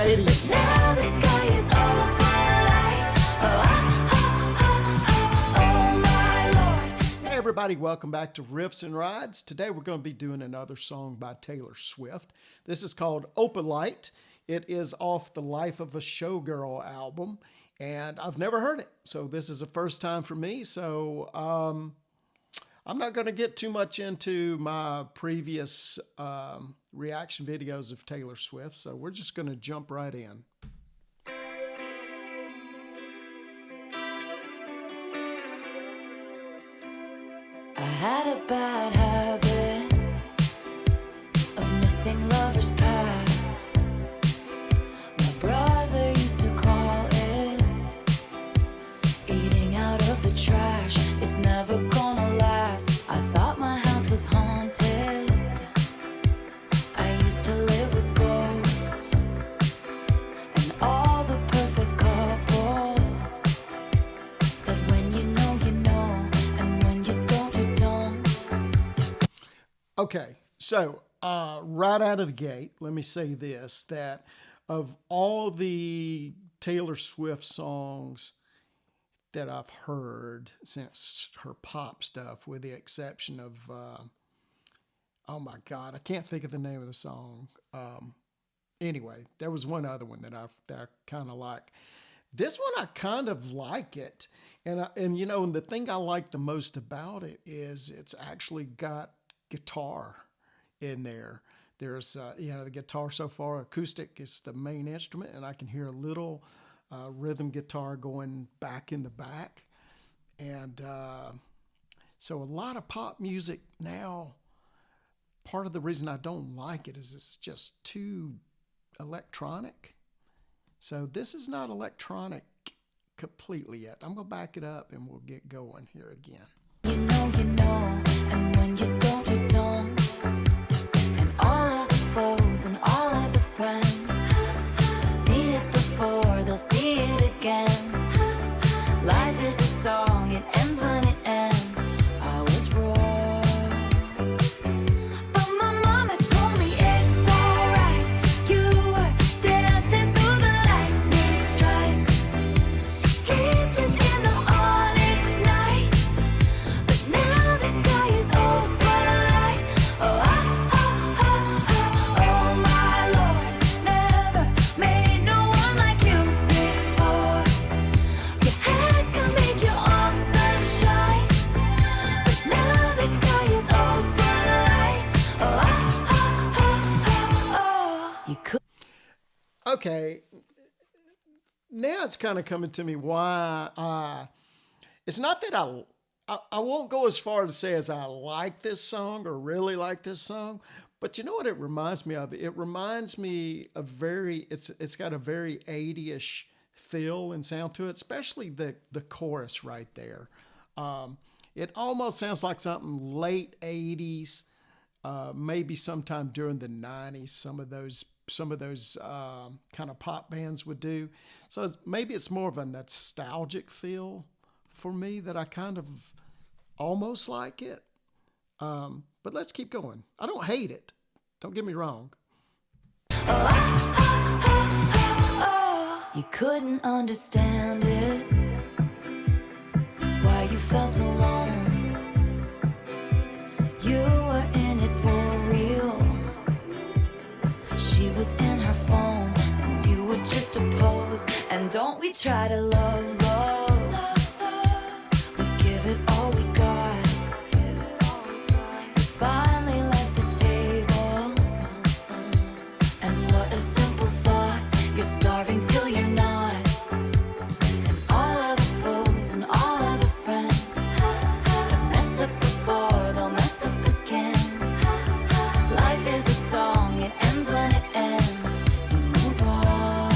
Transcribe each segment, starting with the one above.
80s. Now the sky is Opalite. Oh my Lord. Hey everybody, welcome back to Riffs and Rides. Today we're going to be doing another song by Taylor Swift. This is called Opalite. It is off the Life of a Showgirl album, and I've never heard it. So this is a first time for me. So I'm not going to get too much into my previous reaction videos of Taylor Swift. So we're just going to jump right in. I had a bad habit of missing lovers past. My brother used to call it eating out of the trash. It's never gonna last. I thought my house was haunted. I used to live with ghosts and all the perfect couples said when you know, and when you don't, you don't. Okay, so right out of the gate, let me say this, that of all the Taylor Swift songs that I've heard since her pop stuff, with the exception of, oh my God, I can't think of the name of the song. Anyway, there was one other one that I kind of like. This one, I kind of like it. And you know, and the thing I like the most about it is it's actually got guitar in there. There's, you know, the guitar so far, acoustic is the main instrument, and I can hear a little rhythm guitar going back in the back. And so a lot of pop music now, part of the reason I don't like it is it's just too electronic. So this is not electronic completely yet. I'm going to back it up and we'll get going here again. You know, and when you don't, you don't. And all of the foes and all of the friends have seen it before, they'll see it again. Life is a song, it ends when it ends. I was wrong, but my mama told me it's alright. You were dancing through the lightning strikes, sleepless in the onyx night. But now the sky is Opalite. Oh my Lord, never made no one like you before. You had to make your own sunshine, but now the sky is Opalite. You could. Okay, now it's kind of coming to me why it's not that I won't go as far to say as I like this song or really like this song, but you know what it reminds me of? It reminds me of it's got a very 80ish feel and sound to it, especially the chorus right there. It almost sounds like something late 80s, maybe sometime during the 90s, some of those kind of pop bands would do. So maybe it's more of a nostalgic feel for me that I kind of almost like it. But let's keep going. I don't hate it. Don't get me wrong. You couldn't understand it, why you felt alone. You were in it for real. She was in her phone, and you were just a pose. And don't we try to love, we give it all we got. You finally left the table, and what a simple thought. You're starving till you're not. And all of the foes and all of the friends have messed up before, they'll mess up again. Life is a song, it ends when it ends. You move on,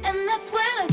and that's when I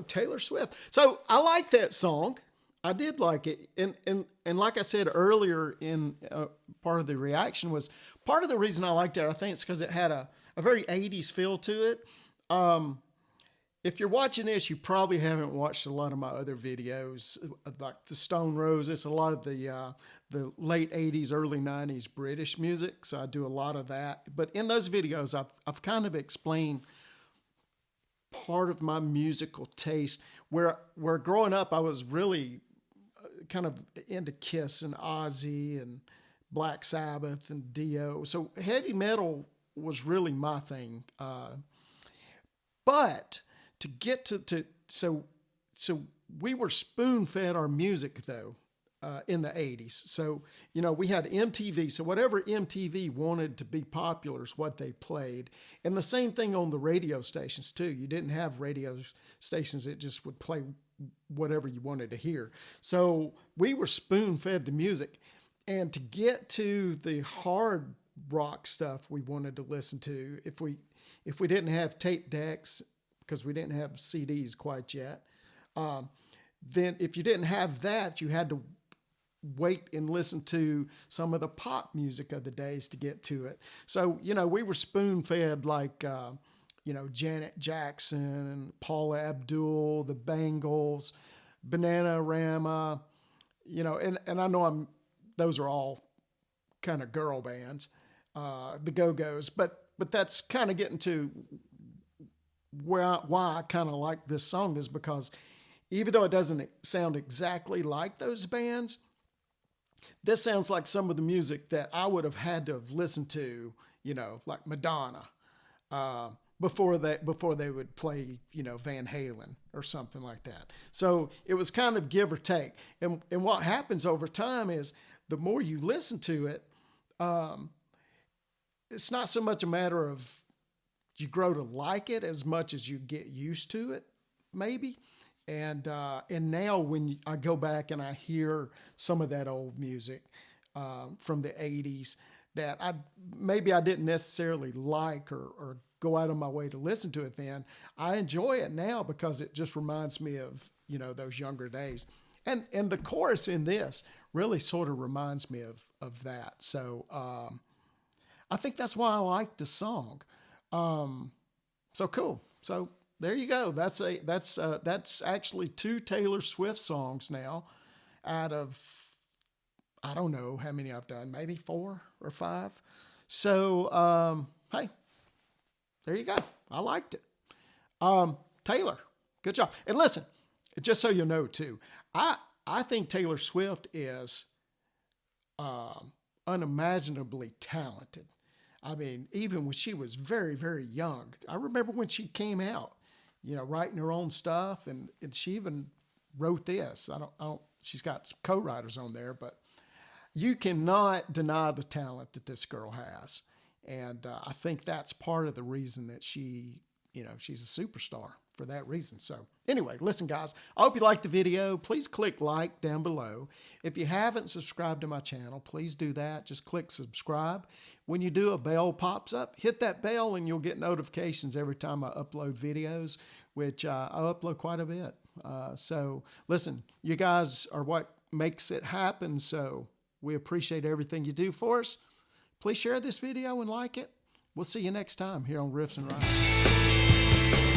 Taylor Swift. So I like that song. I did like it, and like I said earlier in part of the reaction was part of the reason I liked it. I think it's because it had a very '80s feel to it. If you're watching this, you probably haven't watched a lot of my other videos, like the Stone Roses, a lot of the late '80s, early '90s British music. So I do a lot of that. But in those videos, I've kind of explained part of my musical taste. Where growing up, I was really kind of into Kiss and Ozzy and Black Sabbath and Dio. So heavy metal was really my thing. But to get to so we were spoon fed our music though in the '80s. So we had MTV. So whatever MTV wanted to be popular is what they played, and the same thing on the radio stations too. You didn't have radio stations that just would play whatever you wanted to hear. So we were spoon fed the music, and to get to the hard rock stuff we wanted to listen to, if we didn't have tape decks because we didn't have CDs quite yet, then if you didn't have that, you had to wait and listen to some of the pop music of the days to get to it. So we were spoon fed like Janet Jackson and Paula Abdul, the Bangles, Bananarama, and I know those are all kind of girl bands, the Go-Go's, but that's kind of getting to why I kind of like this song is because even though it doesn't sound exactly like those bands, this sounds like some of the music that I would have had to have listened to, like Madonna, before they would play, Van Halen or something like that. So it was kind of give or take. And what happens over time is the more you listen to it, it's not so much a matter of you grow to like it as much as you get used to it, maybe. And now when I go back and I hear some of that old music from the '80s that I didn't necessarily like or go out of my way to listen to it then, I enjoy it now because it just reminds me of those younger days. And the chorus in this really sort of reminds me of that. So I think that's why I like the song. So cool. So there you go. That's actually 2 Taylor Swift songs now out of, I don't know how many I've done, maybe 4 or 5. So, hey, there you go. I liked it. Taylor, good job. And listen, just so you know too, I think Taylor Swift is unimaginably talented. I mean, even when she was very, very young, I remember when she came out, writing her own stuff, and she even wrote this. She's got some co-writers on there, but you cannot deny the talent that this girl has. And I think that's part of the reason that she's a superstar for that reason. So anyway, listen guys, I hope you liked the video. Please click like down below. If you haven't subscribed to my channel, please do that. Just click subscribe. When you do, a bell pops up. Hit that bell and you'll get notifications every time I upload videos, which I upload quite a bit. So listen, you guys are what makes it happen. So we appreciate everything you do for us. Please share this video and like it. We'll see you next time here on Riffs and Rides.